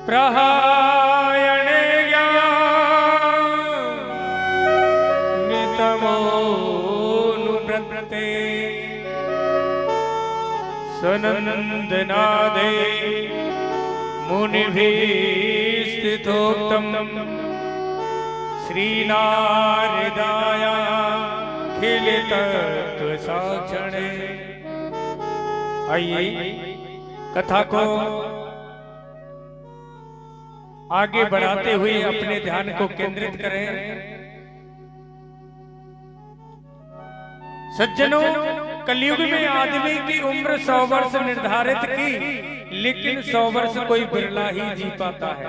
प्रहायणे नितमोनुव्रते सनन्दनादे मुनिभिः स्थितोक्तम् श्रीनारदाय खिलतत्वसाक्षणे। आइए कथा को आगे बढ़ाते हुए अपने ध्यान को केंद्रित करें। सज्जनों, कलयुग में आदमी की उम्र 100 वर्ष निर्धारित की, लेकिन 100 वर्ष कोई बिरला ही जी पाता है।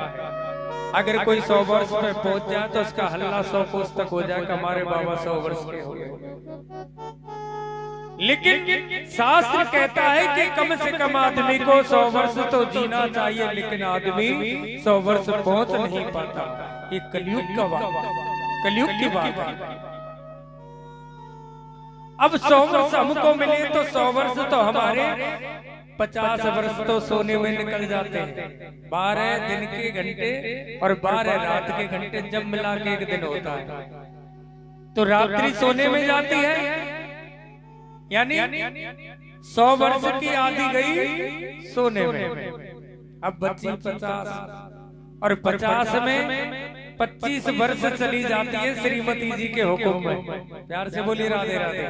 अगर कोई 100 वर्ष पे पहुंच जाए तो उसका हल्ला 100 कोस तक हो जाए कि हमारे बाबा 100 वर्ष के हो गए। लेकिन शास्त्र कहता है कि कम से कम आदमी को 100 वर्ष तो जीना चाहिए, लेकिन आदमी 100 वर्ष पहुंच नहीं पाता। ये कलयुग की बात है। अब 100 वर्ष हमको मिले तो 100 वर्ष तो हमारे 50 वर्ष तो सोने में निकल जाते हैं। 12 दिन के घंटे और 12 रात के घंटे जब मिला के एक दिन होता है, तो रात्रि सोने में जाती है। यानी 100 वर्ष की आधी गई सोने में। अब बच्ची 50 और 50 में 25 वर्ष चली जाती है श्रीमती जी के हुक्म में। प्यार से बोलिए राधे राधे।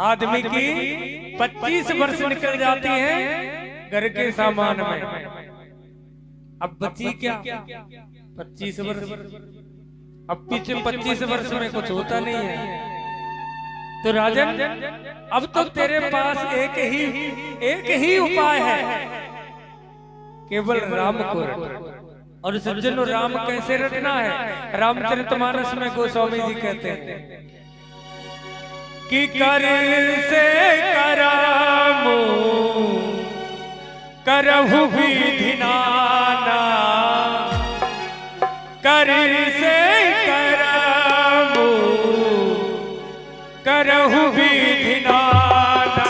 आदमी की 25 वर्ष निकल जाती है घर के सामान में। अब बच्ची क्या 25 वर्ष। अब पीछे 25 वर्ष में कुछ होता नहीं है। तो राजन, अब तो तेरे पास एक ही उपाय है, केवल राम को रटना। और सज्जनों, राम कैसे रटना है? रामचरितमानस में गोस्वामी जी कहते हैं कि कर से करामो करहु विधि नाना, कर से करामो करहु विधि नाना,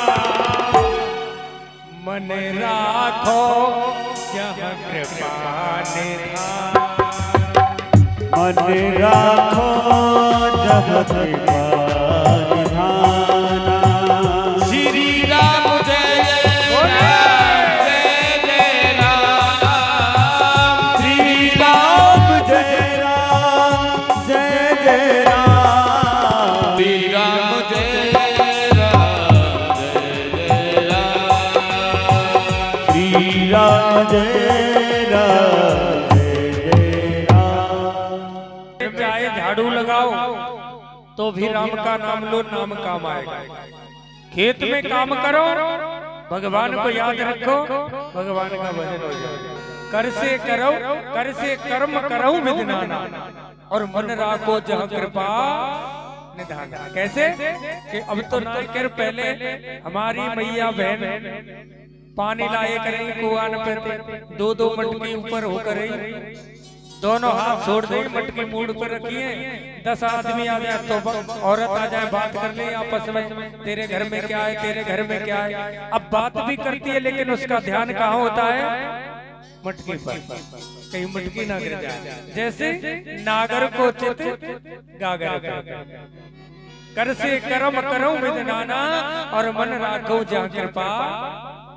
मन राखो जहाँ कृपा निधान। मन राखो जहाँ कृपा निधाना। श्री राम जय जय राम। श्री राम जय राम जय जय राम। श्री राम जय राम जय राम। श्री राम जय राम जय जय राम। चाहे झाड़ू लगाओ तो भी राम का नाम लो, नाम काम आएगा। खेत में काम करो, भगवान को याद रखो, भगवान का भजन हो जाए। कर से करो, कर से कर्म करो विधि नाना, और मन राखो जहाँ कृपा निधान। कैसे कि अब तो नारिकेल पहले हमारी मैया बहन पानी लाए करेंगे कुआं पे, 2-2 मटकी ऊपर होकर दोनों हाथ छोड़ दे, मटकी मूड पर रखिए। 10 आदमी आ जाए तो औरत आ जाए, बात कर ले आपस में, तेरे घर में क्या है, तेरे घर में क्या है। अब बात भी करती है, लेकिन उसका ध्यान कहाँ होता है? मटकी पर, कहीं मटकी ना गिर जाए। जैसे नागर को चित गागर पर। कर से कर्म करो विधि नाना, और मन राखो जहाँ कृपा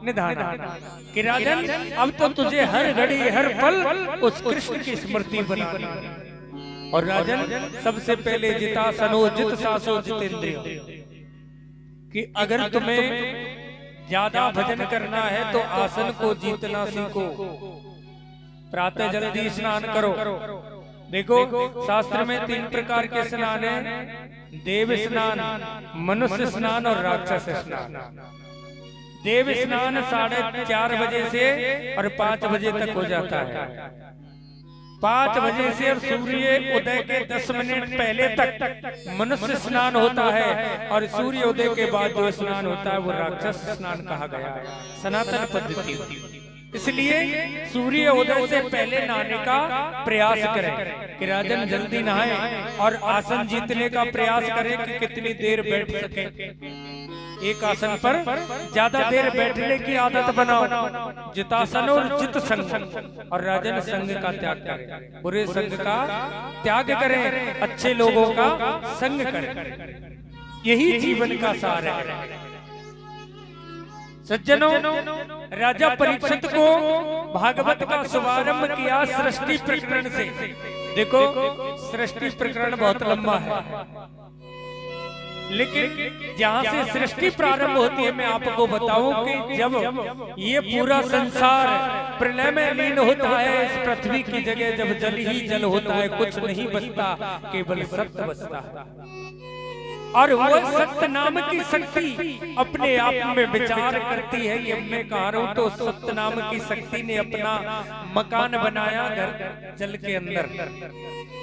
निधाना। कि राजन, अब तो तुझे हर घड़ी हर पल उस कृष्ण की स्मृति बनानी। और राजन, सबसे पहले जितासनो जित सासो जितेंद्रिय, कि अगर तुम्हें ज्यादा भजन करना है तो आसन को जीतना सीखो। प्रातः जल्दी स्नान करो। देखो, शास्त्र में 3 प्रकार के स्नान हैं: देव स्नान, मनुष्य स्नान और राक्षस स्नान। देव स्नान 4:30 बजे से और 5 बजे तक हो जाता है। 5 बजे से और सूर्य उदय के 10 मिनट पहले तक मनुष्य स्नान होता है, और सूर्य उदय के बाद जो स्नान होता है वो राक्षस स्नान कहा गया है। सनातन पद्धति। इसलिए सूर्य उदय से पहले नहाने का प्रयास करें कि राजन जल्दी नहाएं, और आसन जीतने का प्रयास करें कि कितनी देर बैठ सके। एक आसन पर ज्यादा देर बैठने की आदत बनाओ। जितासन और जित संग और राजन संग का त्याग करें, बुरे संग का त्याग करें, अच्छे लोगों का संग करें। यही जीवन का सार है। सज्जनों, राजा परीक्षित को भागवत का शुभारंभ किया सृष्टि प्रकरण से। देखो, सृष्टि प्रकरण बहुत लंबा है, लेकिन जहां से सृष्टि प्रारंभ होती है मैं आपको बताऊं कि जब ये पूरा संसार प्रलय में लीन होता है, इस पृथ्वी की जगह जब जल ही जल होता है, कुछ नहीं बचता, केवल सत्य बचता है। और वह सत्य नाम की शक्ति अपने आप में विचार करती है कि मैं कह रहा हूं, तो सत्य नाम की शक्ति ने अपना मकान बनाया घर जल के अंदर।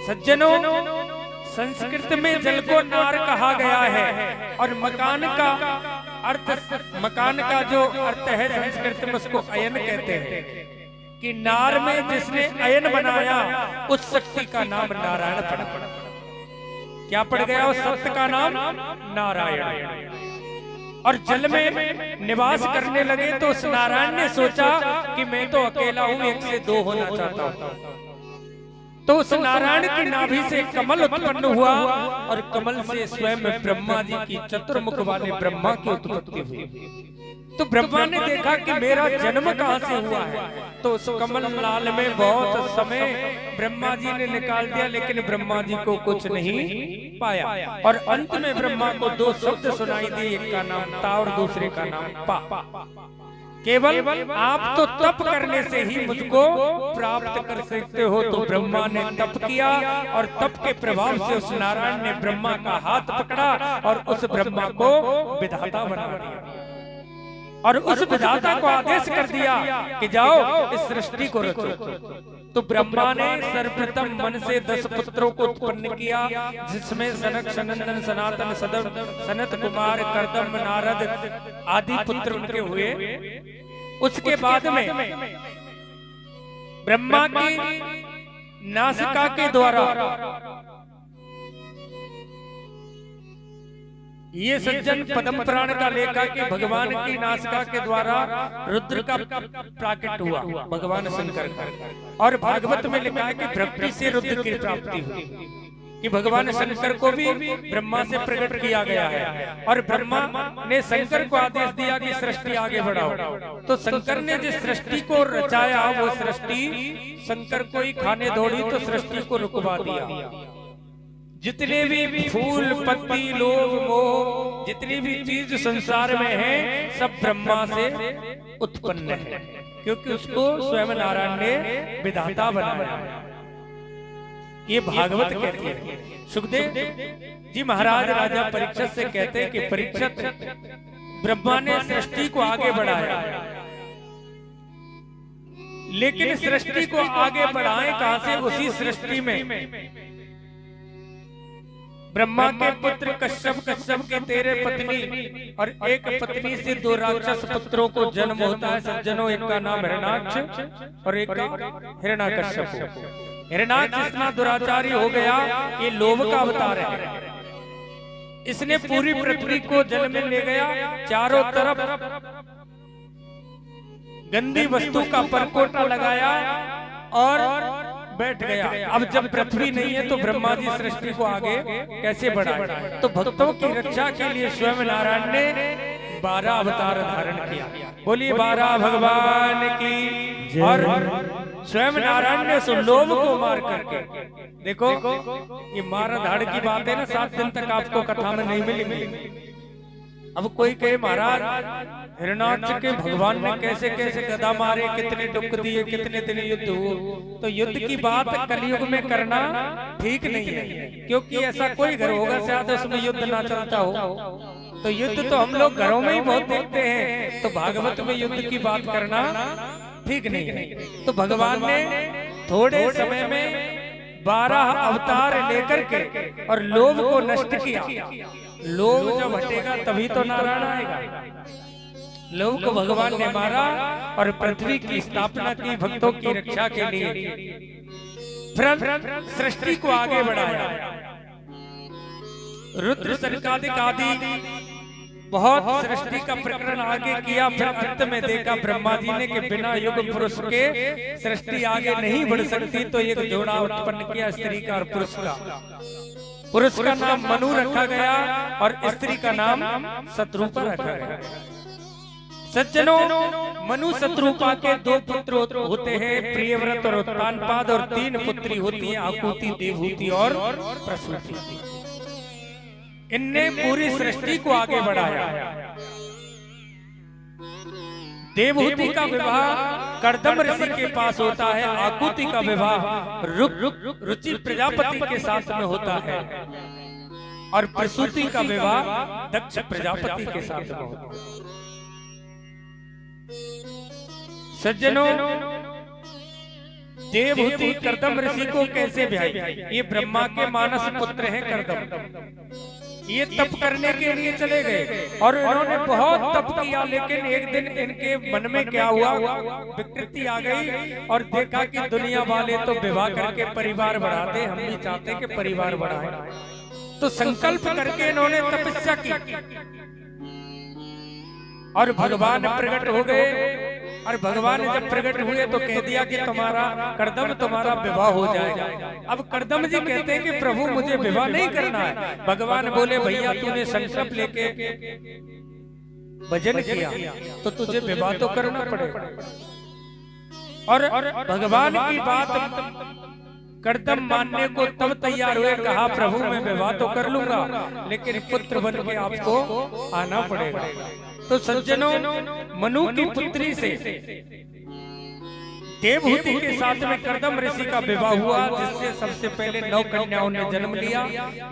सज्जनों, संस्कृत में जल को नार कहा गया है और मकान का अर्थ, मकान का जो अर्थ है संस्कृत में उसको अयन कहते हैं, कि नार में जिसने अयन बनाया उस शक्ति का नाम नारायण पड़ा। क्या पड़ गया? उस सत्य का नाम नारायण। और जल में निवास करने लगे तो उस नारायण ने सोचा कि मैं तो अकेला हूं, एक से दो होना चाहता हूं। तो उस नारायण की नाभि से कमल उत्पन्न हुआ और कमल से स्वयं ब्रह्मा जी की चतुर्मुख वाले ब्रह्मा की उत्पत्ति हुई। तो ब्रह्मा ने देखा कि मेरा जन्म कहां से हुआ है, तो उस कमल लाल में बहुत समय ब्रह्मा जी ने निकाल दिया, लेकिन ब्रह्मा जी को कुछ नहीं पाया। और अंत में ब्रह्मा को दो शब्द सुनाई दिए, एक का नाम ता और दूसरे का नाम पा। केवल आप तो तप करने से ही मुझको प्राप्त कर सकते हो। तो ब्रह्मा ने तप किया और तप के प्रभाव से उस नारायण ने ब्रह्मा का हाथ पकड़ा और उस ब्रह्मा को विधाता बना दिया और उस विधाता को आदेश कर दिया कि जाओ इस सृष्टि को रचो। तो ब्रह्मा ने सर्वप्रथम मन से 10 पुत्रों को उत्पन्न किया, जिसमें सनक, सनंदन, सनातन, सनत कुमार, कर्दम, नारद आदि पुत्र उनके हुए। उसके बाद में ब्रह्मा की नासिका के द्वारा ये सज्जन पद्म पुराण का लेखा कि भगवान की नासिका के द्वारा रुद्र का प्राकट हुआ, भगवान शंकर का। और भागवत में लिखा है कि भक्ति से रुद्र की प्राप्ति हुई, कि भगवान शंकर को भी ब्रह्मा से प्रकट किया गया है। और ब्रह्मा ने शंकर को आदेश दिया कि सृष्टि आगे बढ़ाओ। तो शंकर ने जिस सृष्टि को रचाया वो सृष्टि शंकर को ही खाने दौड़ी, तो सृष्टि को रुकवा दिया। जितने भी फूल, पत्ती, लोग, मोह, जितनी भी चीज संसार में है सब ब्रह्मा से उत्पन्न है, क्योंकि उसको स्वयं नारायण ने विधाता बनाया। ये भागवत कहती है। सुखदेव जी महाराज राजा परीक्षित से कहते हैं कि परीक्षित, ब्रह्मा ने सृष्टि को आगे बढ़ाया, लेकिन सृष्टि को आगे बढ़ाएं कहां से? उसी सृष्टि में ब्रह्मा के पुत्र कश्यप, कश्यप की 13 पत्नी और एक पत्नी से 2 राक्षस पुत्रों को जन्म होता है। सज्जनों, एक का नाम हिरणाक्ष और एक का हिरण्याकश्यप। हिरण्याक्ष इतना दुराचारी हो गया, ये लोभ का अवतार है। इसने पूरी पृथ्वी को जल में ले गया, चारों तरफ गंदी वस्तु का परकोटा लगाया और बैठ गया। अब जब पृथ्वी नहीं है तो ब्रह्मा जी सृष्टि को आगे कैसे बढ़ाए? तो भक्तों की रक्षा के लिए स्वयं नारायण ने 12 अवतार धारण किया। बोलिए 12 भगवान की। और स्वयं नारायण ने उस लोभ को मार करके, देखो ये मारा धाड़ की बात है ना, 7 दिन तक आपको कथा में नहीं मिलेंगी। अब कोई कहे महाराज हिरण्याक्ष के भगवान ने कैसे कैसे गदा मारे, कितने डुक दिए, कितने दिन युद्ध हुए, तो युद्ध की बात कलयुग में करना ठीक नहीं है, क्योंकि ऐसा कोई घर होगा शायद उसमें युद्ध ना चलता हो। तो युद्ध तो हम लोग घरों में ही बहुत देखते हैं, तो भागवत में युद्ध की बात करना ठीक नहीं है। तो भगवान ने थोड़े समय में 12 अवतार लेकर के और लोभ को नष्ट किया। लोभ जब हटेगा तभी तो नारायण आएगा। लोभ को भगवान ने मारा और पृथ्वी की स्थापना की भक्तों की रक्षा के लिए, फिर सृष्टि को आगे बढ़ाया। रुद्र, सनकादिक आदि बहुत सृष्टि का प्रकरण आगे किया, फिर अंत में देखा ब्रह्मा जी ने कि बिना युग पुरुष के सृष्टि आगे नहीं बढ़ सकती, तो एक जोड़ा उत्पन्न किया स्त्री का और पुरुष का। पुरुष का नाम मनु रखा गया और स्त्री का नाम शत्रुपा रखा गया। सज्जनों, मनु शत्रुपा के 2 पुत्र होते हैं, प्रियव्रत और उत्तानपाद, और 3 पुत्री होती हैं, आकुति, देवहूति और प्रसूति। इनने पूरी सृष्टि को आगे बढ़ाया। देवहूति का विवाह कर्दम ऋषि के पास होता है, आकुति का विवाह रुचि प्रजापति के साथ में होता है, और प्रसूति का विवाह दक्ष प्रजापति के साथ में होता है। सज्जनों, देवहूति कर्दम ऋषि को कैसे ब्याही? ये ब्रह्मा के मानस पुत्र हैं कर्दम। ये तप करने के लिए चले गए और इन्होंने बहुत तप किया, लेकिन एक दिन इनके मन में क्या हुआ, विकृति आ गई और देखा कि दुनिया वाले तो विवाह करके परिवार बढ़ाते, हम भी चाहते कि परिवार बढ़ाए। तो संकल्प करके इन्होंने तपस्या की और भगवान प्रकट हो गए। और भगवान जब प्रकट हुए तो कह दिया कि तुम्हारा कर्दम, तुम्हारा विवाह हो जाएगा। अब कर्दम जी कहते हैं कि प्रभु मुझे विवाह नहीं करना है। भगवान बोले भैया तूने संकल्प लेके भजन किया तो तुझे विवाह तो करना पड़ेगा। और भगवान की बात कर्दम मानने को तब तैयार हुए, कहा प्रभु मैं विवाह तो कर लूंगा, लेकिन पुत्र बन के आपको आना पड़ेगा। तो सज्जनों, मनु की पुत्री से देवहूति के साथ में कर्दम ऋषि का विवाह हुआ, जिससे सबसे पहले 9 कन्याओं ने जन्म लिया।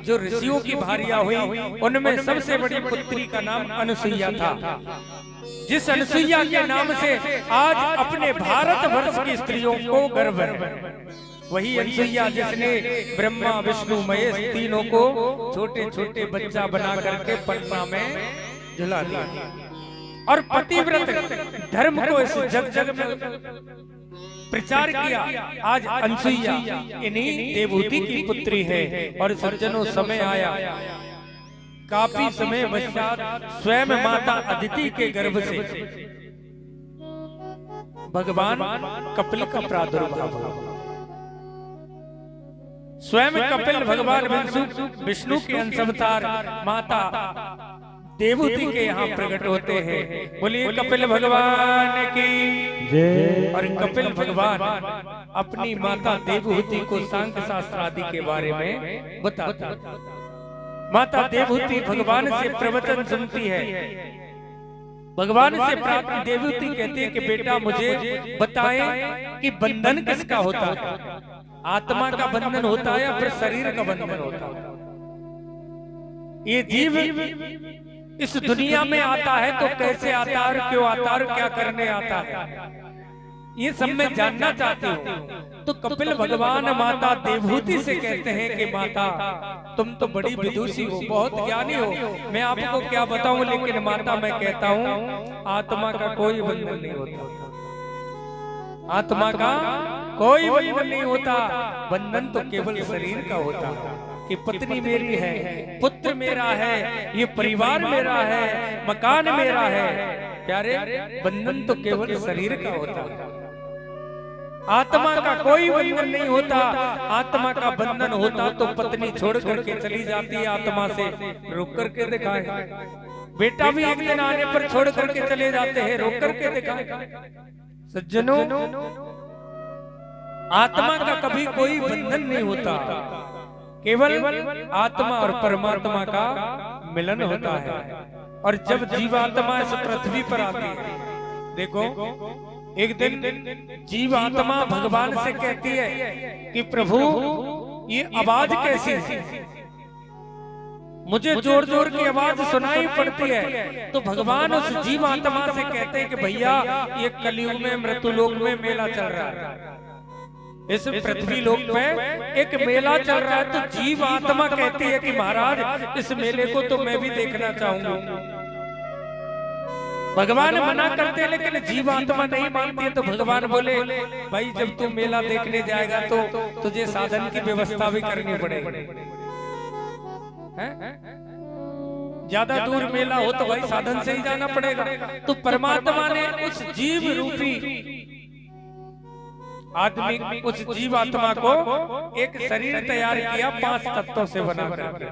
जो ऋषियों की भारिया हुई, उनमें सबसे बड़ी पुत्री का नाम अनुसुईया था, जिस अनुसुईया के नाम से आज अपने भारत वर्ष की स्त्रियों को गर्व है। वही अनुसुईया जिसने ब्रह्मा विष्णु महेश तीनों को छोटे छोटे बच्चा बना करके पटना में झुला दिया और पतिव्रत धर्म को इस जग जग में प्रचार किया। आज अनुसुईया इन्हीं देवहूति की पुत्री है। और सज्जनों, समय आया, काफी समय पश्चात स्वयं माता अदिति के गर्भ से भगवान कपिल का प्रादुर्भाव हुआ। स्वयं कपिल भगवान विष्णु के अंश अवतार माता देवहूति के यहाँ प्रकट होते हैं। बोलिए कपिल भगवान की जय। और कपिल भगवान अपनी माता देवहूति को सांख्य शास्त्र आदि के बारे में बताता। माता देवहूति भगवान से प्रवचन सुनती है। भगवान से प्राप्त देवहूति कहती है कि बेटा मुझे बताएं कि बंधन किसका होता है, आत्मा का बंधन होता है या फिर शरीर का बंधन होता है। ये जीव इस दुनिया में आता है तो कैसे आता है, क्यों आता है, क्या करने आता है, ये सब मैं जानना चाहती हूँ। तो कपिल भगवान माता देवहूति से कहते हैं कि माता तुम तो बड़ी विदुषी हो, बहुत ज्ञानी हो, मैं आपको क्या बताऊं, लेकिन माता मैं कहता हूँ आत्मा का कोई बंधन नहीं होता, आत्मा का कोई बंधन नहीं होता। बंधन तो केवल शरीर का होता है कि पत्नी मेरी है, पुत्र मेरा है, ये परिवार मेरा है, मकान मेरा है। प्यारे, बंधन तो केवल शरीर का होता है, आत्मा का कोई बंधन नहीं होता। आत्मा का बंधन होता तो पत्नी छोड़ करके चली जाती है, आत्मा से रोक करके दिखाए। बेटा भी एक दिन आने पर छोड़ करके चले जाते हैं, रोक करके दिखाए। सज्जनों, आत्मा का कभी कोई बंधन नहीं होता, केवल आत्मा और परमात्मा का मिलन होता है। और जब जीवात्मा इस पृथ्वी पर आती है, देखो एक दिन जीवात्मा भगवान से कहती है कि प्रभु ये आवाज कैसी है, मुझे जोर जोर की आवाज सुनाई पड़ती है। तो भगवान उस जीवात्मा से कहते हैं कि भैया ये कलयुग में मृत्युलोक में मेला चल रहा है, इस पृथ्वी लोक पे एक मेला चल रहा है। तो जीव आत्मा कहती है कि महाराज इस मेले को तो मैं भी देखना चाहूंगा। भगवान मना करते हैं लेकिन जीव आत्मा नहीं मानती है। तो भगवान बोले भाई जब तू मेला देखने जाएगा तो तुझे साधन की व्यवस्था भी करनी पड़ेगी। ज्यादा दूर मेला हो तो भाई साधन से ही जाना पड़ेगा। तो परमात्मा ने उस जीव रूपी आदमी, उस जीवात्मा को एक शरीर तैयार किया 5 तत्वों से बना करके,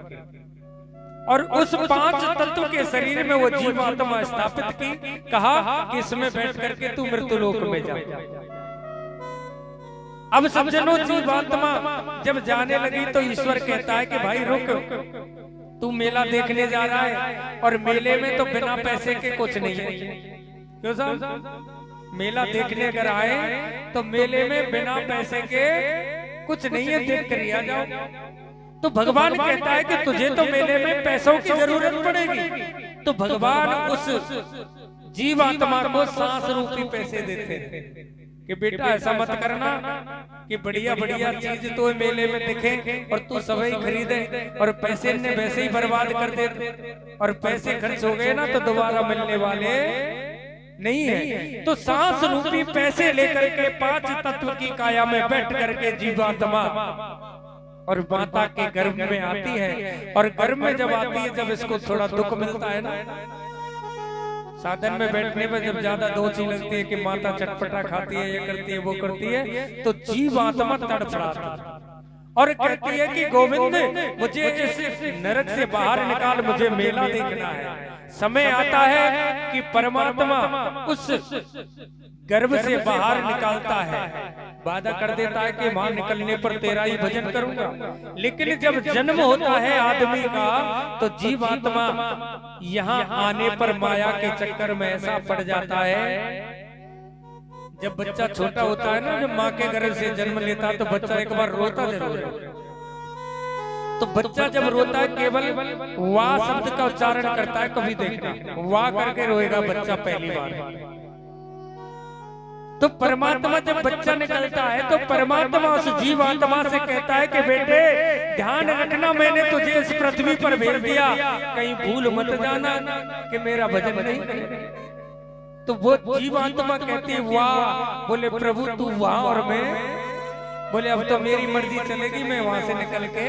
और उस 5 तत्व के शरीर में वो जीवात्मा स्थापित की। कहा कि इसमें बैठ करके तू मृत्युलोक में जा। अब सज्जनों, जीवात्मा जब जाने लगी तो ईश्वर कहता है कि भाई रुक, तू मेला देखने जा रहा है और मेले में तो बिना पैसे के कुछ नहीं है। क्यों साहब? मेला देखने अगर आए तो मेले में बिना पैसे के कुछ नहीं है, देख कर आ जाओ। तो भगवान कहता है कि तुझे तो मेले में पैसों की जरूरत पड़ेगी। तो भगवान उस जीवात्मा को सांस रूपी पैसे देते हैं कि बेटा ऐसा मत करना कि बढ़िया बढ़िया चीज तो मेले में दिखे और तू सब ही खरीदे और पैसे ने वैसे ही बर्बाद कर दे, और पैसे खर्च हो गए ना तो दोबारा मिलने वाले नहीं है। तो सांस रूपी पैसे लेकर के 5 तत्व की काया में बैठ करके जीवात्मा और माता के गर्भ में आती है। और गर्भ में जब आती है, जब इसको थोड़ा दुख मिलता है ना, साधन में बैठने में जब ज्यादा दोची लगती है कि माता चटपटा खाती है, ये करती है, वो करती है, तो जीवात्मा तड़फड़ाती है और कहती है कि गोविंद, मुझे इस नरक से बाहर निकाल, मुझे मेला देखना है। समय आता है कि परमात्मा उस गर्भ से बाहर निकालता है, वादा कर देता है कि वहां निकलने पर तेरा ही भजन करूंगा। लेकिन जब जन्म होता है आदमी का, तो जीवात्मा यहाँ आने पर माया के चक्कर में ऐसा पड़ जाता है। जब बच्चा छोटा होता है ना, जब माँ के गर्भ से जन्म लेता है, तो बच्चा एक बार रोता जरूर है। तो बच्चा जब रोता है केवल वाह शब्द का उच्चारण करता है, कभी देखना वाह करके रोएगा बच्चा पहली बार। तो परमात्मा जब बच्चा निकलता है तो परमात्मा उस जीवात्मा से कहता है कि बेटे ध्यान रखना, मैंने तुझे इस पृथ्वी पर भेज दिया, कहीं भूल मत जाना कि मेरा भजन नहीं करे। तो वो जीवात्मा कहती है वाह। बोले प्रभु तू वाह और मैं, बोले अब तो मेरी मर्जी चलेगी, मैं वहां से निकल के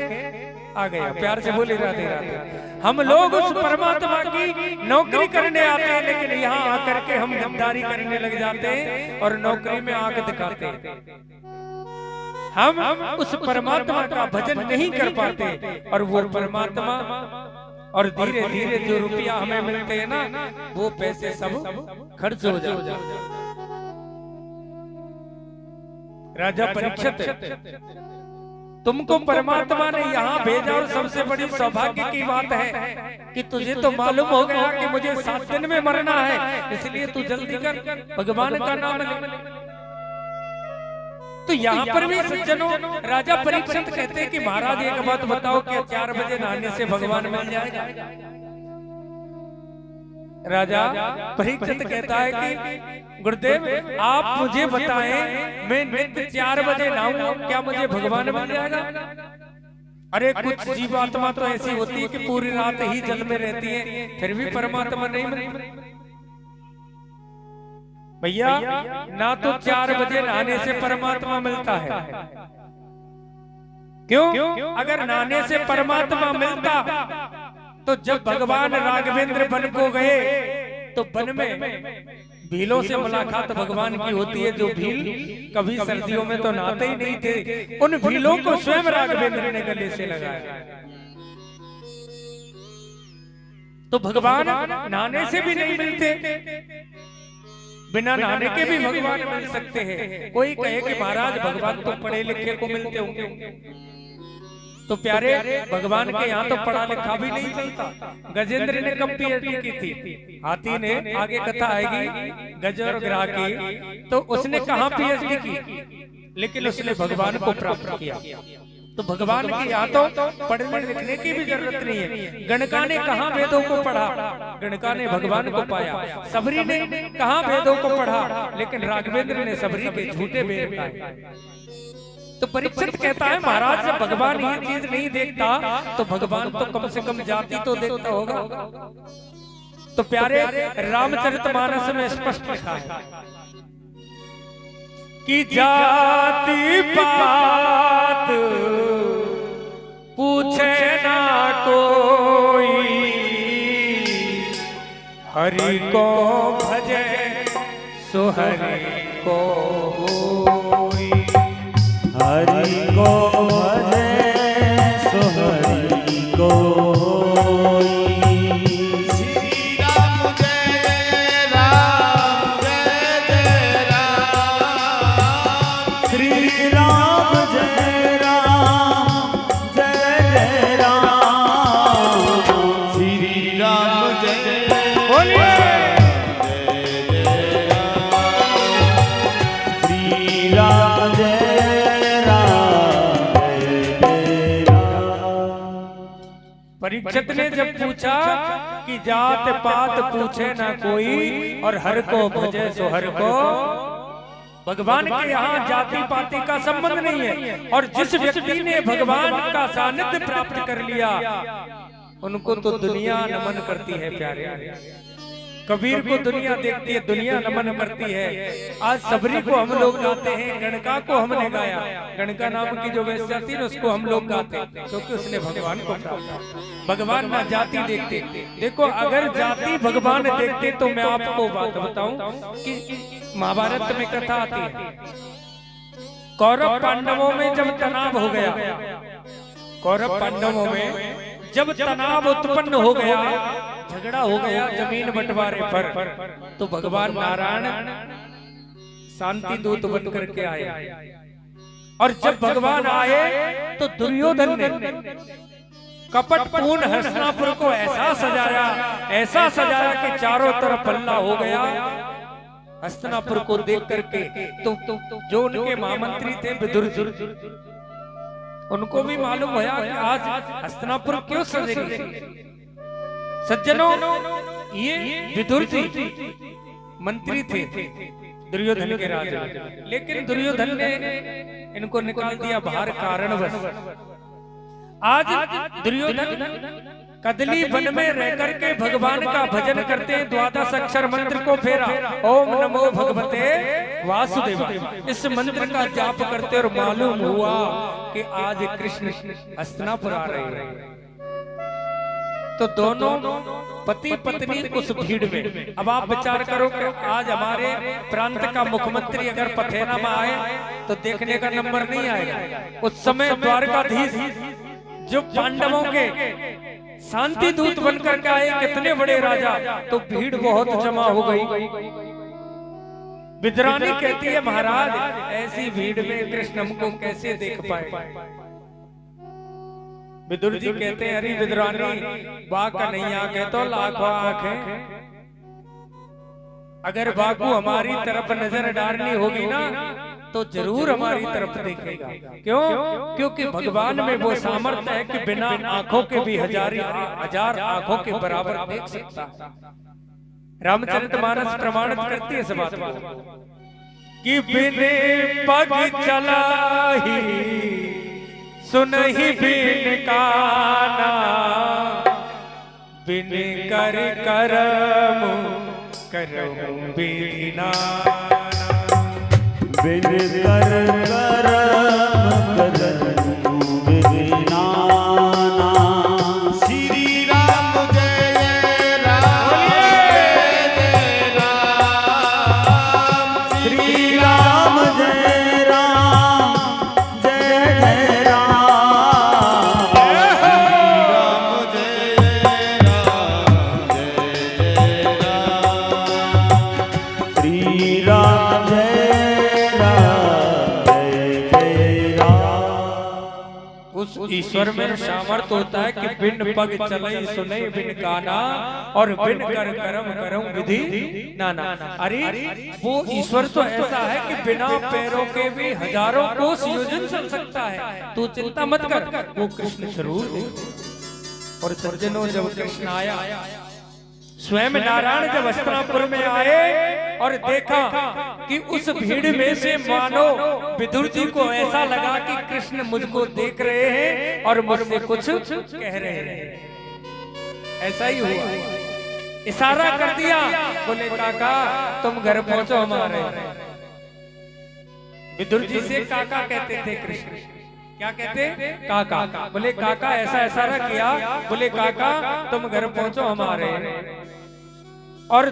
आ गया। प्यार से बोले राधे राधे। हम लोग उस परमात्मा की नौकरी करने आते हैं, लेकिन यहाँ आकर के हम गद्दारी करने लग जाते हैं और नौकरी में आग दिखाते हैं। हम उस परमात्मा का भजन नहीं कर पाते, और वो परमात्मा, और धीरे धीरे जो रुपया हमें मिलते हैं ना, वो पैसे सब खर्च हो जाते हैं। राजा परीक्षित, तुमको परमात्मा ने यहाँ भेजा, और सबसे बड़ी सौभाग्य की बात है कि तुझे तो मालूम हो गया कि मुझे 7 दिन में मरना है, इसलिए तू जल्दी कर, भगवान का नाम ले। तो यहाँ पर भी सज्जनों, राजा परीक्षित कहते हैं कि महाराज एक बात बताओ कि 4 बजे नहाने से भगवान मिल जाएगा? राजा परीक्षित कहता है कि गुरुदेव आप मुझे बताएं, मैं नित्य 4 बजे नहाऊंगा, क्या मुझे भगवान मिल जाएगा? अरे कुछ जीवात्मा तो ऐसी होती है कि पूरी रात ही जल में रहती है, फिर भी परमात्मा नहीं मिलती। भैया ना तो 4 बजे नहाने से परमात्मा मिलता है। क्यों? अगर नहाने से परमात्मा मिलता तो जब भगवान राघवेंद्र वन को गए तो वन में भीलों से मुलाकात भगवान की होती है। जो भील कभी सर्दियों में तो नहाते ही नहीं थे, उन भीलों को स्वयं राघवेंद्र ने गले से लगाया। तो भगवान नहाने से भी नहीं मिलते, बिना नहाने के भी भगवान मिल सकते हैं। कोई कहे कि महाराज भगवान तो पढ़े लिखे को मिलते होंगे, तो प्यारे भगवान के यहाँ तो पढ़ा लिखा भी नहीं चलता। गजेंद्र ने कब पीएचडी की थी? हाथी ने, आगे कथा आएगी गज और ग्राह की, तो उसने कहाँ पीएचडी की, लेकिन उसने भगवान को प्राप्त किया। तो भगवान के यहाँ तो पढ़ने लिखने की भी जरूरत नहीं है। गणका ने कहाँ वेदों को पढ़ा? गणका ने भगवान को पाया। सबरी ने कहाँ वेदों को पढ़ा? लेकिन राघवेंद्र ने सबरी के झूठे वेद खाए। तो परीक्षित कहता है महाराज जब भगवान ये चीज नहीं देखता तो भगवान तो कम से कम जाति तो देखता होगा। तो प्यारे रामचरितमानस में स्पष्ट लिखा है कि जाति पात पूछे ना कोई, हरि को भजे सो हरि को होई। हरि को भजे सो हरि को होई। श्री राम जय राम जय जय राम। श्री राम जय राम जय जय राम। श्री राम जय बोलिए श्री राम जय राम जय जय राम। परीक्षित ने जब पूछा कि जात पात पूछे ना कोई और हर को भजे सो हर को। भगवान के यहाँ जाति पाति का संबंध नहीं है और जिस व्यक्ति ने भगवान का सानिध्य प्राप्त कर लिया उनको तो दुनिया नमन करती है प्यारे। कबीर को दुनिया देखती है, दुनिया नमन करती है। आज सबरी को हम लोग गाते हैं, गणका को हमने गाया। गणका नाम की जो वेश्या थी उसको हम लोग गाते क्योंकि उसने भगवान को प्राप्त। भगवान ना जाति देखते। देखो अगर जाति भगवान देखते तो मैं आपको बात बताऊं कि महाभारत में कथा आती है, कौरव पांडवों में जब तनाव हो गया, कौरव पांडवों में जब तनाव उत्पन्न हो गया, झगड़ा हो गया जमीन बंटवारे पर, तो भगवान नारायण शांति दूत बन करके आए। और जब भगवान आए तो दुर्योधन ने कपटपूर्ण हस्तिनापुर को ऐसा सजाया कि चारों तरफ हल्ला हो गया। हस्तिनापुर को देख करके तो जो उनके महामंत्री थे विदुर, उनको भी मालूम हुआ कि आज हस्तिनापुर क्यों सजेगी। सज्जनों, ये विदुर जी मंत्री थे दुर्योधन के राजा, लेकिन दुर्योधन ने इनको निकाल दिया बाहर कारणवश। आज दुर्योधन कदली वन में रह करके भगवान का भजन करते हैं, द्वादश अक्षर मंत्र को फेरा, ओम नमो भगवते वासुदेवाय, इस मंत्र का जाप करते और मालूम हुआ कि आज कृष्ण हस्तिनापुर आ रहे हैं। तो दोनों पति पत्नी उस भीड़ में, अब आप विचार करो कि आज हमारे प्रांत का मुख्यमंत्री अगर पथेना में आए तो देखने का नंबर नहीं आएगा। उस समय द्वारकाधीश जो पांडवों के शांति दूत बनकर के आए, कितने बड़े राजा, तो भीड़ बहुत जमा हो गई। विद्रानी कहती है महाराज ऐसी भीड़ में कृष्ण हमको कैसे देख पाए। विदुर जी कहते हैं अरे विद्रानी बाघ का नहीं आंख है तो लाखों आंख है। अगर बाघू हमारी तरफ नजर डालनी होगी ना तो जरूर हमारी तरफ देखेगा। क्यों? क्योंकि भगवान में वो सामर्थ्य है कि बिना आंखों के भी हजार आंखों के बराबर देख सकता है। रामचरितमानस प्रमाणित करती है इस बात को कि बिने पग चला ही सुनहि बिन काना, बिन कर करम करऊं विधि नाना। बिन कर करम करऊं विधि नाना। श्री राम जय राम जय राम। श्री राम जय राम जय जय राम। राम जय राम जय जय राम। श्री राम जय ईश्वर में सामर्थ होता है कि बिन पग चले सुने बिन गाना और बिन कर करम करऊं विधि नाना। अरे वो ईश्वर तो ऐसा है कि बिना पैरों के भी हजारों कोस योजन चल सकता है। तू चिंता मत कर, वो कृष्ण जरूर है। और सज्जनों जब कृष्ण आया, स्वयं नारायण जब हस्तिनापुर में आए और देखा कि उस भीड़ में से मानो विदुर जी को ऐसा लगा कि कृष्ण मुझको देख रहे हैं और मुझसे कुछ कह रहे हैं। ऐसा ही हुआ, इशारा कर दिया, बोले काका तुम घर पहुंचो हमारे। विदुर जी से काका कहते थे कृष्ण। क्या कहते? काका। बोले काका ऐसा इशारा किया, बोले काका तुम घर पहुंचो हमारे। और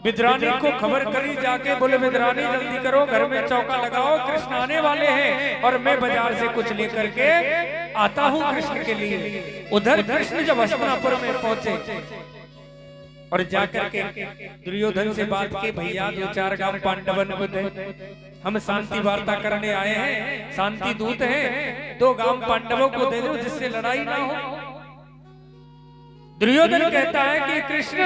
विद्रानी को खबर करी जाके, बोले विद्रानी जल्दी करो, घर में चौका लगाओ, कृष्ण आने वाले हैं और मैं बाजार से कुछ लेकर के आता हूँ कृष्ण के लिए। उधर कृष्ण जब हस्तिनापुर में पहुंचे और जाकर के दुर्योधन से बात की, भैया 2-4 गांव पांडवन को दे, हम शांति वार्ता करने आए हैं, शांति दूत हैं, 2 गांव पांडवों को दे दो जिससे लड़ाई ना हो। दुर्योधन कहता है कि कृष्ण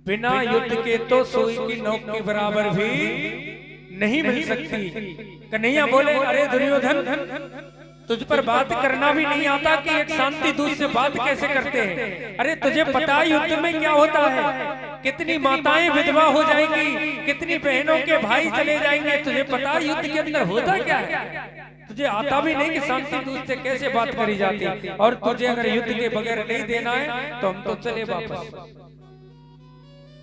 बिना युद्ध के तो सुई की नोक के बराबर भी नहीं मिल सकती। कन्हैया बोले, अरे दुर्योधन, तुझ पर बात करना भी नहीं आता कि एक शांति दूत से बात कैसे करते हैं? अरे तुझे पता है युद्ध में क्या होता है? कितनी माताएं विधवा हो जाएंगी, कितनी बहनों के भाई चले जाएंगे, तुझे पता है युद्ध के अंदर होता क्या है? तुझे आता भी नहीं कि शांति दूत से कैसे बात करी जाती, और तुझे अगर युद्ध के बगैर नहीं देना है तो हम तो चले वापस।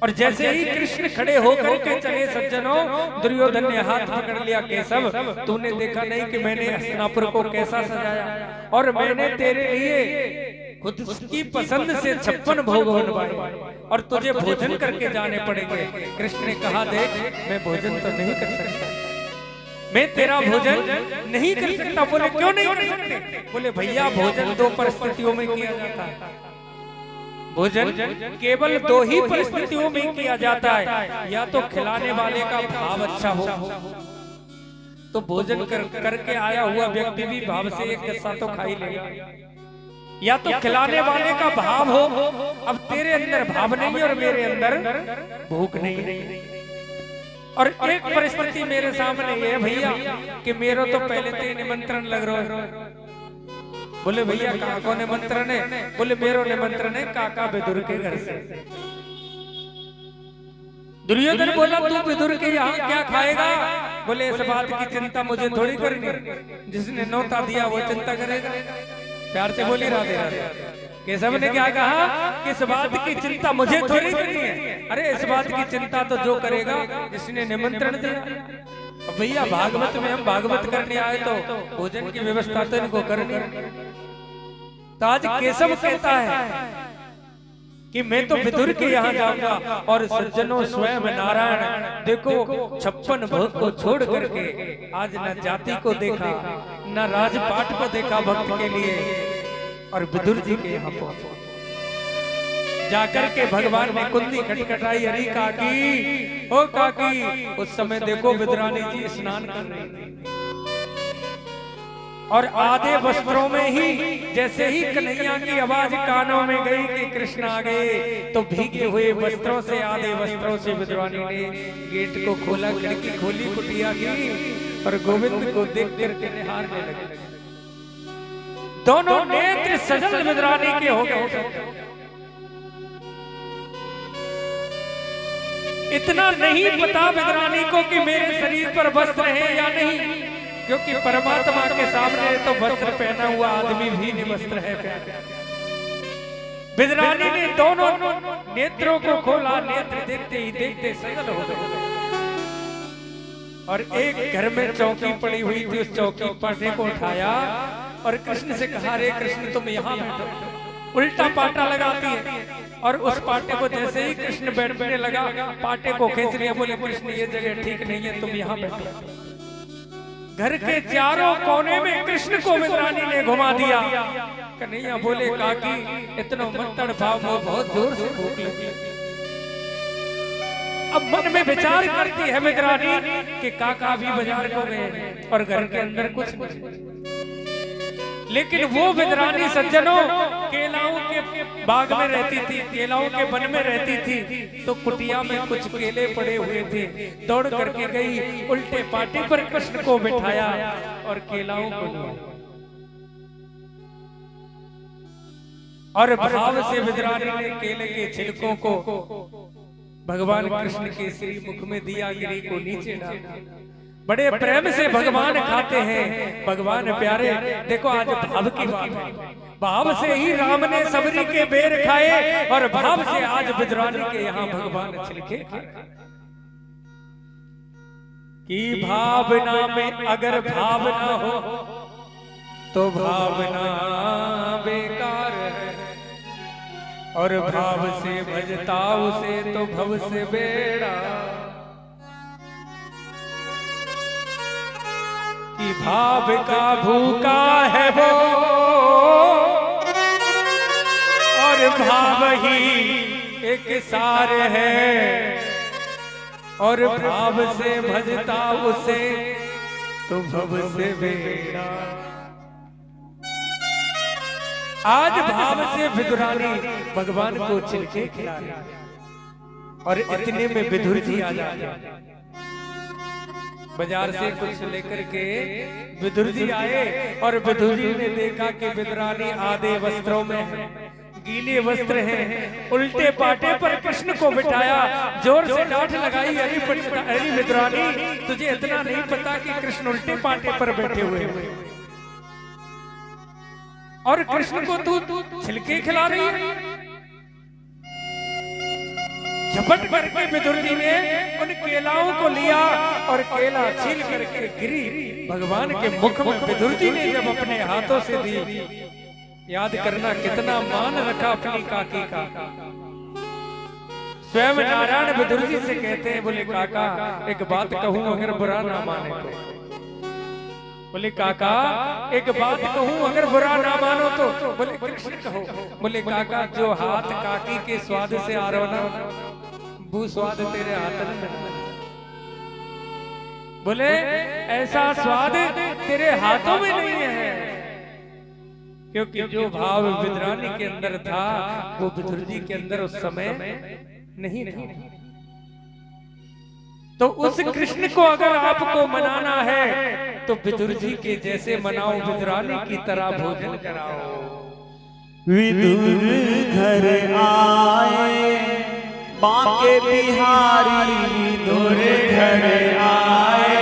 और जैसे ही कृष्ण खड़े होकर के चले सज्जनों, दुर्योधन ने हाथ पकड़ लिया, केशव तूने देखा नहीं कि मैंने हस्तिनापुर को कैसा सजाया, और मैंने तेरे लिए खुद की पसंद से 56 भोग बनवाए और तुझे भोजन करके जाने पड़ेंगे। कृष्ण ने कहा, देख मैं भोजन तो नहीं कर सकता, मैं तेरा भोजन नहीं कर सकता। बोले क्यों नहीं कर सकते? बोले भैया भोजन 2 परिस्थितियों में किया जाता है, भोजन केवल 2 ही परिस्थितियों में किया जाता है, या तो खिलाने वाले का भाव अच्छा हो, तो भोजन करके आया हुआ व्यक्ति भी भाव से एक हिस्सा तो खा ही लेगा, या तो खिलाने वाले का भाव हो, अब तेरे अंदर भाव नहीं और मेरे अंदर भूख नहीं। और एक परिस्थिति मेरे सामने ये है भैया कि मेरा तो पहले से निमंत्रण लग रहा है। बोले भैया कहाँ को निमंत्रण है? बोले मेरो निमंत्रण है काका विदुर के घर से। दुर्योधन बोला, तू विदुर के यहाँ क्या खाएगा? बोले इस बात की चिंता मुझे थोड़ी करनी, जिसने न्योता दिया वो चिंता करेगा। प्यार से बोली राधे राधे। केशव ने क्या कहा कि इस बात की चिंता मुझे थोड़ी करनी है। अरे इस बात की चिंता तो जो करेगा जिसने निमंत्रण दिया। भैया भागवत में हम भागवत करने आए तो भोजन की व्यवस्था तो इनको करनी। तो आज केशव कहता है कि मैं तो विदुर के यहाँ जाऊंगा, और सज्जनों स्वयं नारायण देखो 56 भोग को छोड़ करके आज न जाति को देखा न राजपाट को देखा भक्त के लिए, और विदुर जी के यहाँ पहुंचे। जाकर के भगवान ने कुंडी खटखटाई, अरे काकी ओ काकी। उस समय देखो विद्रानी जी स्नान कर रही थी, और आधे वस्त्रों में ही जैसे ही कन्हैया की आवाज कानों में गई कि कृष्ण आ गए, तो भीगे हुए वस्त्रों से आधे वस्त्रों से विद्रानी ने गेट को खोला, खिड़की खोली, कुटिया की, और गोविंद को देख करके निहारने लगे। दोनों नेत्र सजल विद्रानी के हो गए। इतना नहीं पता विद्रानी को कि मेरे शरीर पर वस्त्र है या नहीं, क्योंकि परमात्मा के सामने तो वस्त्र पहना हुआ आदमी भी निवस्त्र है। विद्रानी ने दोनों नेत्रों को खोला, नेत्र देखते ही देखते सजल हो गए। और एक घर में चौकी पड़ी हुई थी, उस चौकी पाटे को उठाया और कृष्ण से कहा, रे कृष्ण तुम यहाँ बैठो। उल्टा पाटा लगाती है, और उस पाटे को जैसे ही कृष्ण बैठने लगा पाटे को खींच लिया। बोले कृष्ण ये जगह ठीक नहीं है, तुम यहाँ बैठो। घर के चारों कोने में कृष्ण को विद्रानी ने घुमा दिया। कन्हैया बोले, काकी इतना मत तड़पाओ, बहुत जोर से भूख लगी। अब मन में विचार करती है विद्रानी कि काका भी बाजार को गए और घर के अंदर कुछ नहीं। लेकिन वो विद्रानी सज्जनों केलाओं के बाग में रहती थी, केलाओं के वन में रहती थी, तो कुटिया में कुछ केले पड़े हुए थे। दौड़ करके गई, उल्टे पाटे पर कृष्ण को बिठाया और केलाओं को लिया, और भाव से विद्रानी ने केले के छिलकों को भगवान कृष्ण के श्री मुख में दिया, गिरी को नीचे डाला। बड़े प्रेम से भगवान खाते हैं। भगवान प्यारे देखो, आज भाव की बात है। भाव से ही राम ने सबरी के बेर खाए, और भाव से आज विद्रानी के यहाँ भगवान छिलके खाए। कि भावना में अगर भावना हो तो भावना बेकार है। और भाव से भजता उसे तो भव से बेड़ा। कि भाव का भूखा है वो और भाव ही एक सार है, और भाव से भजता उसे तो भव से बेड़ा। आज भाव से विदुरानी भगवान को छिलके खिला रही और इतने में विदुर जी आ जाते। बाजार से कुछ लेकर के विदुर जी आए और विदुर जी ने देखा कि विदुरानी आधे वस्त्रों में है, गीले वस्त्र हैं, उल्टे पाटे पर कृष्ण को बिठाया, जोर से डांट लगाई, अरे विदुरानी तुझे इतना नहीं पता कि कृष्ण उल्टे पाटे पर बैठे हुए और कृष्ण को तू छिलके खिला रही है। झपट करके विदुर जी ने उन केलाओं को लिया और केला छील करके गिरी भगवान के मुख में। विदुर जी ने जब अपने हाथों से दी, याद करना कितना मान रखा अपनी काकी का। स्वयं नारायण विदुर जी से कहते हैं, बोले काका एक बात कहूं अगर बुरा ना माने तो। बोले काका एक बात कहूं अगर बुरा ना मानो तो। बोले कृष्ण कहो। बोले काका जो हाथ काकी के स्वाद से आ रहा ना, वो स्वाद तेरे हाथ में। बोले ऐसा स्वाद तेरे हाथों में नहीं है, क्योंकि जो भाव विदुरानी के अंदर था वो विदुर जी के अंदर उस समय नहीं था। तो उस कृष्ण को अगर आपको मनाना है तो विदुर जी के जैसे मनाओ, विदुरानी की तरह भोजन कराओ। विदुर घर आए बांके बिहारी, विदुर घर आए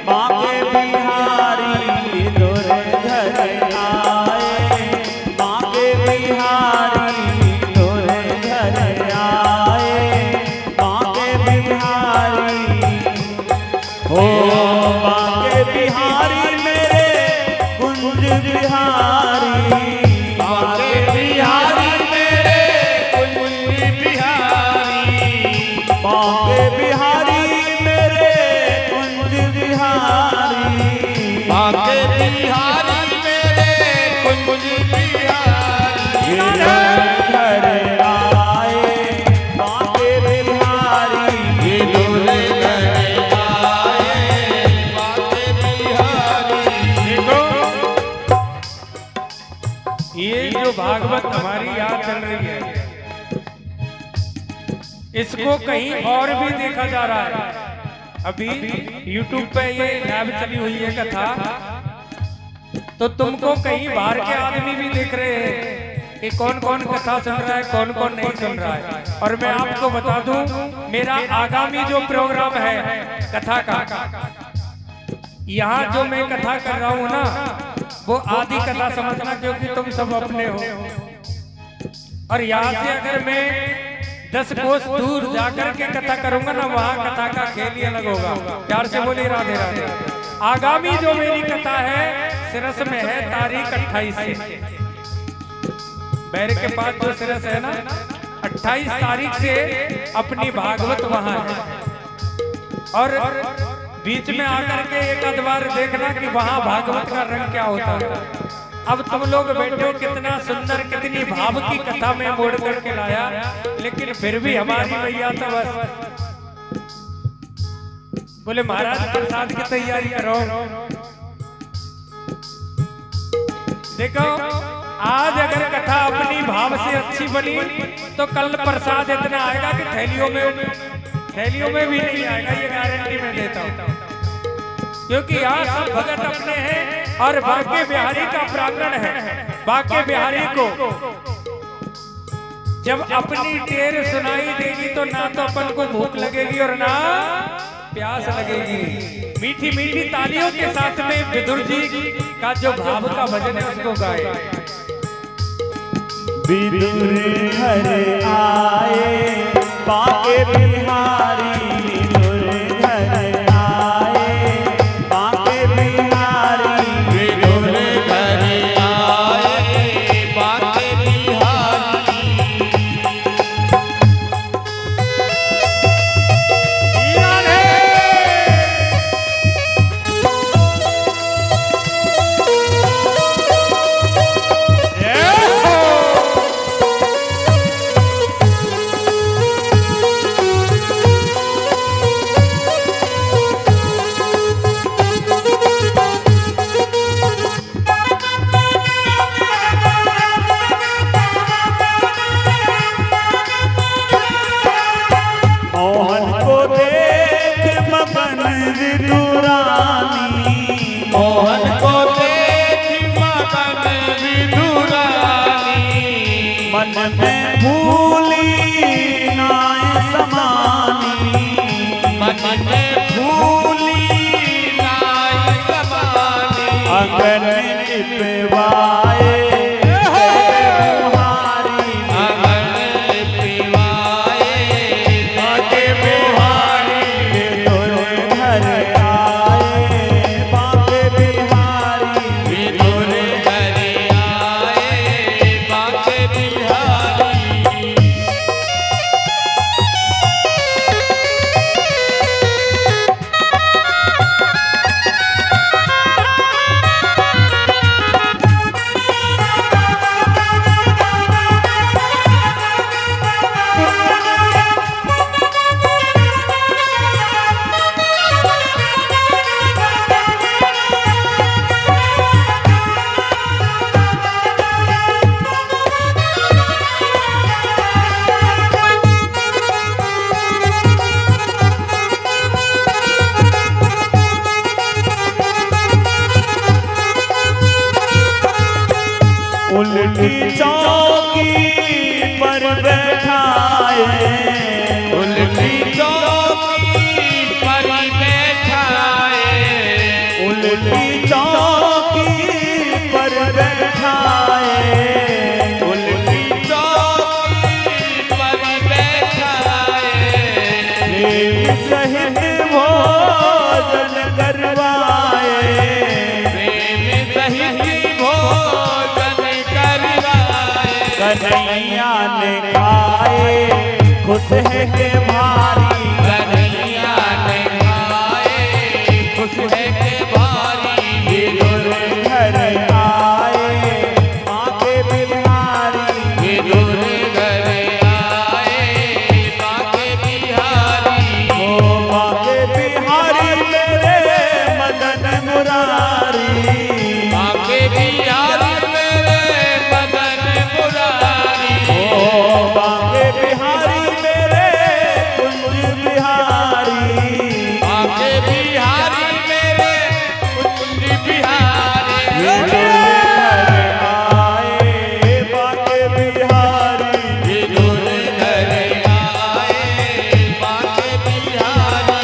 बांके बिहारी, विदुर घर आए बांके बिहारी, विदुर घर आए बांके बिहारी। हो बांके बिहारी मेरे कुंज बिहारी, बांके बिहारी मेरे कुंज बिहारी, बांके बिहारी मेरे कुंज बिहारी, बांके बिहारी मेरे कुंज बिहारी। घर आए बांके बिहारी, विदुर घर आए बांके बिहारी। देखो ये जो भागवत हमारी यहाँ चल रही है, इसको कहीं और भी देखा जा रहा है। अभी YouTube पे ये लाइव चली हुई है कथा, तो तुमको कहीं बाहर के आदमी भी देख रहे हैं कि कौन कौन कथा सुन रहा है, कौन कौन नहीं सुन रहा है। और मैं आपको बता दूं, मेरा आगामी जो प्रोग्राम है कथा का, यहाँ जो मैं कथा कर रहा हूँ ना, वो आधी कथा समझना, क्योंकि तुम सब अपने हो। और यहाँ से अगर मैं 10 कोस दूर जाकर के कथा करूंगा ना, वहां कथा का खेल ही अलग होगा। प्यार से बोलिए राधे राधे। आगामी जो मेरी कथा है सिरस में है, तारीख 28 से। बैर के पास जो सिरस है ना, 28 तारीख से अपनी भागवत वहां है। और बीच में आकर के एक आध बार देखना कि वहां भागवत का रंग क्या होता है। अब तुम लोग बैठे हो, कितना सुंदर कितनी भाव की कथा में मोड़ करके लाया, लेकिन फिर भी हमारी भैया तो बस बोले महाराज प्रसाद की तैयारी करो। देखो आज अगर कथा अपनी भाव से अच्छी बनी तो कल प्रसाद इतना आएगा कि थैलियों में भी नहीं आएगा, ये गारंटी मैं देता हूँ। क्योंकि यहाँ सब भगत अपने हैं और बांके बिहारी का प्रांगण है। बांके बिहारी को जब अपनी टेर सुनाई देगी तो ना तो अपन को भूख लगेगी और ना प्यास लगेगी। मीठी मीठी तालियों के साथ में विदुर जी का जो भाव का भजन है उसको गाए। विदुर घर आए बांके बिहारी, विदुर घर आए बांके बिहारी, विदुर घर आए बांके बिहारी। मन में भूली नाय समानी, मन में भूली नाय समानी, अगन निपवाए उल्टी चौकी पर बैठाए, उल्टी चौकी पर बैठाए, उल्टी चौकी पर बैठाए, उल्टी चौकी पर बैठाए, प्रेम सहित भोजन करवाए, प्रेम सहित भोजन करवाए, कन्हैया ने खाए खुश है के भारी, कन्हैया ने खाए खुश है के भारी, विदुर घर आए माँ के बिहारी, विदुर घर आए माँ के बिहारी, ओ माँ के बिहारी मेरे मदन मुरारी, माँ के बिहारी मेरे मदन मुरारी, ओ माँ के बिहारी मेरे कुंज बिहारी, माँ के बिहारी मेरे कुंज बिहारी, विदुर घर आए माँ के बिहारी, विदुर घर आए माँ के बिहारी,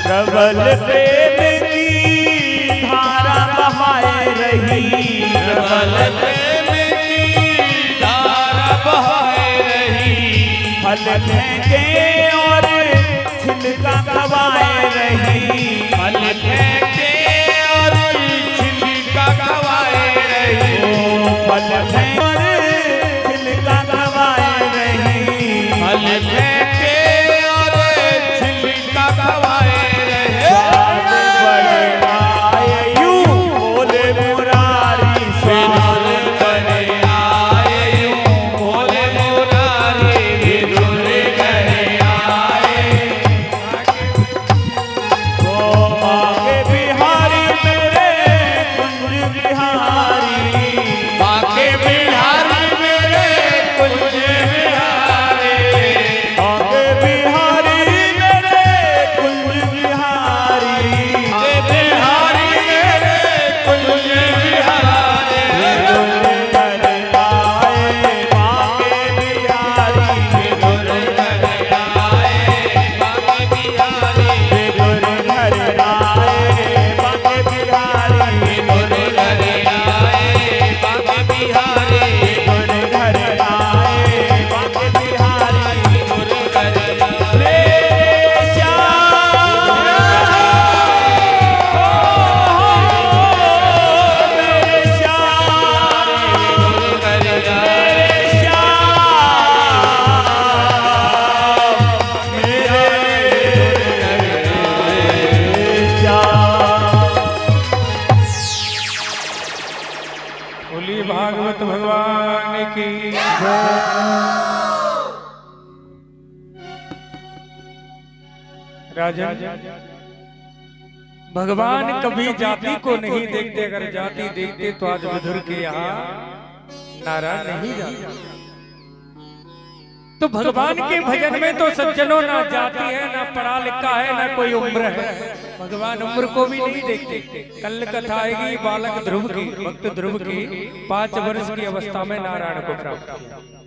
प्रबल प्रेम की धारा बहाए रही, प्रबल प्रेम की धारा बहाए रही, फल फेंके और छिलका खवाए रही, फल फेंके और छिलका खवाए रही, फल फेंके और छिलका खवाए रही, फल फेंके और छिलका खवाए रही, स्वाद बड़े आए यूं बोले मुरारी, स्वाद विदुर घर आए यूं बोले मुरारी, विदुर घर आए ओ माँ के बिहारी मेरे कुंज बिहारी, माँ के राजन, भगवान कभी जाति को नहीं देखते, अगर जाति देखते तो आज विदुर के यहाँ नारायण नहीं जाता। तो भगवान के भजन में तो सज्जनों ना जाति है, ना पढ़ा लिखा है, ना कोई उम्र है। भगवान उम्र को भी नहीं देखते। कल कथा आएगी बालक ध्रुव की, भक्त ध्रुव की 5 वर्ष की अवस्था में नारायण को प्राप्त किया।